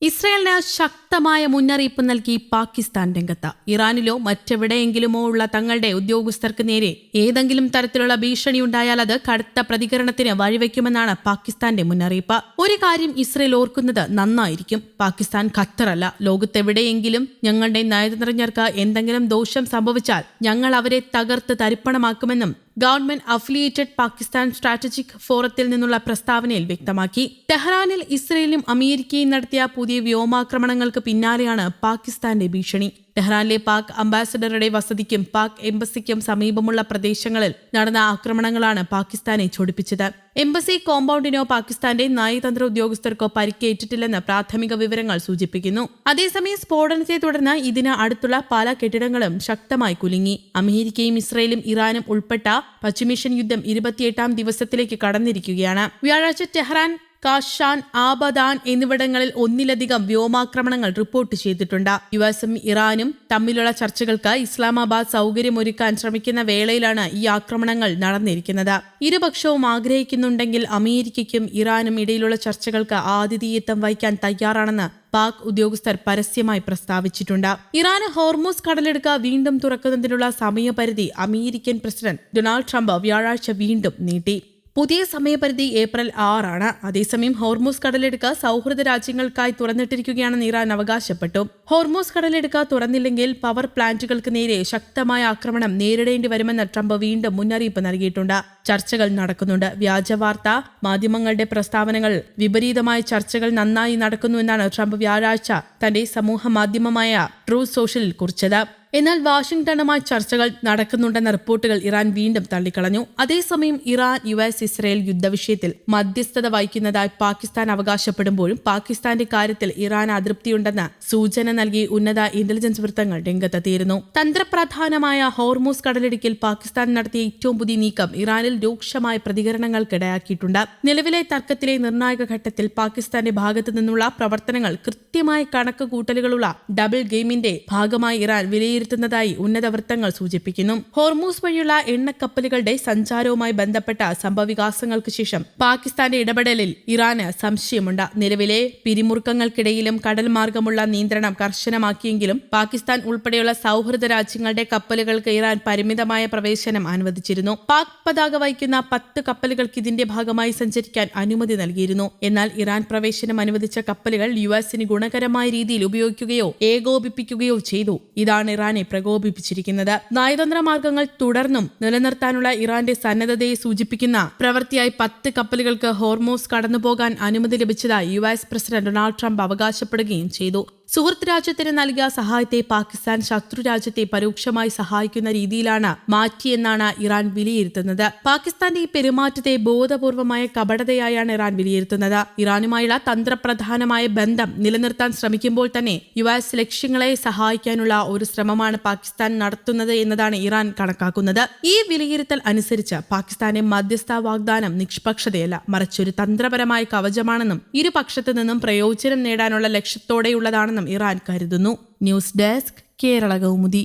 ഇസ്രയേലിന് ശക്തമായ മുന്നറിയിപ്പ് നൽകി പാകിസ്ഥാൻ രംഗത്ത്. ഇറാനിലോ മറ്റെവിടെയെങ്കിലുമോ ഉള്ള തങ്ങളുടെ ഉദ്യോഗസ്ഥർക്ക് നേരെ ഏതെങ്കിലും തരത്തിലുള്ള ഭീഷണിയുണ്ടായാൽ അത് കടുത്ത പ്രതികരണത്തിന് വഴിവെക്കുമെന്നാണ് പാകിസ്ഥാന്റെ മുന്നറിയിപ്പ്. ഒരു കാര്യം ഇസ്രയേൽ ഓർക്കുന്നത് നന്നായിരിക്കും. പാകിസ്ഥാൻ ഖത്തറല്ല. ലോകത്തെവിടെയെങ്കിലും ഞങ്ങളുടെ നയതന്ത്രജ്ഞർക്ക് എന്തെങ്കിലും ദോഷം സംഭവിച്ചാൽ ഞങ്ങൾ അവരെ തകർത്ത് തരിപ്പണമാക്കുമെന്നും ഗവൺമെന്റ് അഫിലിയേറ്റഡ് പാകിസ്ഥാൻ സ്ട്രാറ്റജിക് ഫോറത്തിൽ നിന്നുള്ള പ്രസ്താവനയിൽ വ്യക്തമാക്കി. ടെഹ്റാനിൽ ഇസ്രയേലും അമേരിക്കയും നടത്തിയ പുതിയ വ്യോമാക്രമണങ്ങൾക്ക് പിന്നാലെയാണ് പാകിസ്ഥാന്റെ ഭീഷണി. ടെഹ്റാനിലെ പാക് അംബാസഡറുടെ വസതിക്കും പാക് എംബസിക്കും സമീപമുള്ള പ്രദേശങ്ങളിൽ നടന്ന ആക്രമണങ്ങളാണ് പാകിസ്ഥാനെ ചൊടിപ്പിച്ചത്. എംബസി കോമ്പൗണ്ടിനോ പാകിസ്ഥാന്റെ നയതന്ത്ര ഉദ്യോഗസ്ഥർക്കോ പരിക്കേറ്റിട്ടില്ലെന്ന് പ്രാഥമിക വിവരങ്ങൾ സൂചിപ്പിക്കുന്നു. അതേസമയം സ്ഫോടനത്തെ തുടർന്ന് ഇതിന് അടുത്തുള്ള പല കെട്ടിടങ്ങളും ശക്തമായി കുലുങ്ങി. അമേരിക്കയും ഇസ്രയേലും ഇറാനും ഉൾപ്പെട്ട പശ്ചിമേഷ്യൻ യുദ്ധം 28ാം ദിവസത്തിലേക്ക് കടന്നിരിക്കുകയാണ്. വ്യാഴാഴ്ച ടെഹ്റാൻ, കാഷാൻ, ആബദാൻ എന്നിവിടങ്ങളിൽ ഒന്നിലധികം വ്യോമാക്രമണങ്ങൾ റിപ്പോർട്ട് ചെയ്തിട്ടുണ്ട്. യുഎസും ഇറാനും തമ്മിലുള്ള ചർച്ചകൾക്ക് ഇസ്ലാമാബാദ് സൗകര്യമൊരുക്കാൻ ശ്രമിക്കുന്ന വേളയിലാണ് ഈ ആക്രമണങ്ങൾ നടന്നിരിക്കുന്നത്. ഇരുപക്ഷവും ആഗ്രഹിക്കുന്നുണ്ടെങ്കിൽ അമേരിക്കയ്ക്കും ഇറാനും ഇടയിലുള്ള ചർച്ചകൾക്ക് ആതിഥേയത്വം വഹിക്കാൻ തയ്യാറാണെന്ന് പാക് ഉദ്യോഗസ്ഥർ പരസ്യമായി പ്രസ്താവിച്ചിട്ടുണ്ട്. ഇറാന് ഹോർമൂസ് കടലിടുക്ക് വീണ്ടും തുറക്കുന്നതിനുള്ള സമയപരിധി അമേരിക്കൻ പ്രസിഡന്റ് ഡൊണാൾഡ് ട്രംപ് വ്യാഴാഴ്ച വീണ്ടും നീട്ടി. പുതിയ സമയപരിധി ഏപ്രിൽ 6 അതേസമയം ഹോർമൂസ് കടലിടുക്ക് സൗഹൃദ രാജ്യങ്ങൾക്കായി തുറന്നിട്ടിരിക്കുകയാണെന്ന് ഇറാൻ അവകാശപ്പെട്ടു. ഹോർമൂസ് കടലിടുക്ക് തുറന്നില്ലെങ്കിൽ പവർ പ്ലാന്റുകൾക്ക് നേരെ ശക്തമായ ആക്രമണം നേരിടേണ്ടി വരുമെന്ന് ട്രംപ് വീണ്ടും മുന്നറിയിപ്പ് നൽകിയിട്ടുണ്ട്. ചർച്ചകൾ നടക്കുന്നുണ്ട്. വ്യാജവാർത്താ മാധ്യമങ്ങളുടെ പ്രസ്താവനകൾ വിപരീതമായ ചർച്ചകൾ നന്നായി നടക്കുന്നുവെന്നാണ് ട്രംപ് വ്യാഴാഴ്ച തന്റെ സമൂഹ മാധ്യമമായ ട്രൂത്ത് സോഷ്യലിൽ കുറിച്ചത്. എന്നാൽ വാഷിംഗ്ടണുമായി ചർച്ചകൾ നടക്കുന്നുണ്ടെന്ന റിപ്പോർട്ടുകൾ ഇറാൻ വീണ്ടും തള്ളിക്കളഞ്ഞു. അതേസമയം ഇറാൻ യുഎസ് ഇസ്രയേൽ യുദ്ധവിഷയത്തിൽ മധ്യസ്ഥത വഹിക്കുന്നതായി പാകിസ്ഥാൻ അവകാശപ്പെടുമ്പോഴും പാകിസ്ഥാന്റെ കാര്യത്തിൽ ഇറാൻ അതൃപ്തിയുണ്ടെന്ന് സൂചന നൽകി ഉന്നത ഇന്റലിജൻസ് വൃത്തങ്ങൾ രംഗത്തെത്തിയിരുന്നു. തന്ത്രപ്രധാനമായ ഹോർമൂസ് കടലിടുക്കിൽ പാകിസ്ഥാൻ നടത്തിയ ഏറ്റവും പുതിയ നീക്കം ഇറാനിൽ രൂക്ഷമായ പ്രതികരണങ്ങൾക്കിടയാക്കിയിട്ടുണ്ട്. നിലവിലെ തർക്കത്തിലെ നിർണായക ഘട്ടത്തിൽ പാകിസ്ഥാന്റെ ഭാഗത്തു നിന്നുള്ള പ്രവർത്തനങ്ങൾ കൃത്യമായ കണക്ക് കൂട്ടലുകളുള്ള ഡബിൾ ഗെയിമിന്റെ ഭാഗമായി ഇറാൻ വിലയിരുത്തുന്നതായി ഉന്നത വൃത്തങ്ങൾ സൂചിപ്പിക്കുന്നു. ഹോർമൂസ് വഴിയുള്ള എണ്ണക്കപ്പലുകളുടെ സഞ്ചാരവുമായി ബന്ധപ്പെട്ട സംഭവവികാസങ്ങൾക്ക് ശേഷം പാകിസ്ഥാന്റെ ഇടപെടലിൽ ഇറാന് സംശയമുണ്ട്. നിലവിലെ പിരിമുറുക്കങ്ങൾക്കിടയിലും കടൽ മാർഗമുള്ള നിയന്ത്രണം കർശനമാക്കിയെങ്കിലും പാകിസ്ഥാൻ ഉൾപ്പെടെയുള്ള സൗഹൃദ രാജ്യങ്ങളുടെ കപ്പലുകൾക്ക് ഇറാൻ പരിമിതമായ പ്രവേശനം അനുവദിച്ചിരുന്നു. പാക് പതാക വഹിക്കുന്ന 10 കപ്പലുകൾക്ക് ഇതിന്റെ ഭാഗമായി സഞ്ചരിക്കാൻ അനുമതി നൽകിയിരുന്നു. എന്നാൽ ഇറാൻ പ്രവേശനം അനുവദിച്ച കപ്പലുകൾ യുഎസിന് ഗുണകരമായ രീതിയിൽ ഉപയോഗിക്കുകയോ ഏകോപിപ്പിക്കുകയോ ചെയ്തു. ഇതാണ് ഇറാനെ പ്രകോപിപ്പിച്ചിരിക്കുന്നത്. നയതന്ത്ര മാർഗങ്ങൾ തുടർന്നും നിലനിർത്താനുള്ള ഇറാന്റെ സന്നദ്ധതയെ സൂചിപ്പിക്കുന്ന പ്രവൃത്തിയായി 10 കപ്പലുകൾക്ക് ഹോർമൂസ് കടന്നുപോകാൻ അനുമതി ലഭിച്ചതായി യുഎസ് പ്രസിഡന്റ് ഡൊണാൾഡ് ട്രംപ് അവകാശപ്പെടുകയും ചെയ്തു. സുഹൃത്ത് രാജ്യത്തിന് നൽകിയ സഹായത്തെ പാകിസ്ഥാൻ ശത്രു രാജ്യത്തെ പരോക്ഷമായി സഹായിക്കുന്ന രീതിയിലാണ് മാറ്റിയെന്നാണ് ഇറാൻ വിലയിരുത്തുന്നത്. പാകിസ്ഥാന്റെ ഈ പെരുമാറ്റത്തെ ബോധപൂർവമായ കപടതയായാണ് ഇറാൻ വിലയിരുത്തുന്നത്. ഇറാനുമായുള്ള തന്ത്രപ്രധാനമായ ബന്ധം നിലനിർത്താൻ ശ്രമിക്കുമ്പോൾ തന്നെ യുഎസ് ലക്ഷ്യങ്ങളെ സഹായിക്കാനുള്ള ഒരു ശ്രമമാണ് പാകിസ്ഥാൻ നടത്തുന്നത് എന്നതാണ് ഇറാൻ കണക്കാക്കുന്നത്. ഈ വിലയിരുത്തൽ അനുസരിച്ച് പാകിസ്ഥാന്റെ മധ്യസ്ഥ വാഗ്ദാനം നിഷ്പക്ഷതയല്ല, മറിച്ചൊരു തന്ത്രപരമായ കവചമാണെന്നും ഇരുപക്ഷത്തു നിന്നും പ്രയോജനം നേടാനുള്ള ലക്ഷ്യത്തോടെയുള്ളതാണെന്നും ഇറാൻ കരുതുന്നു. News desk, Kerala Kaumudi.